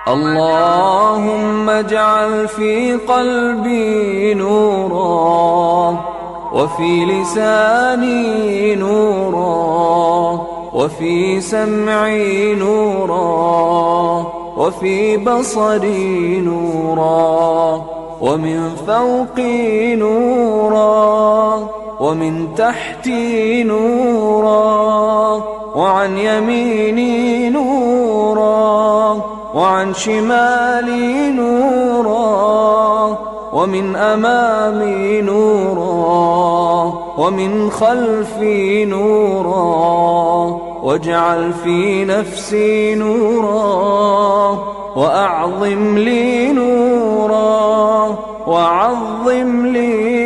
اللهم اجعل في قلبي نورا، وفي لساني نورا، وفي سمعي نورا، وفي بصري نورا، ومن فوقي نورا، ومن تحتي نورا، وعن يميني نورا، وعن شمالي نورا، ومن أمامي نورا، ومن خلفي نورا، واجعل في نفسي نورا، وأعظم لي نورا، وعظم لي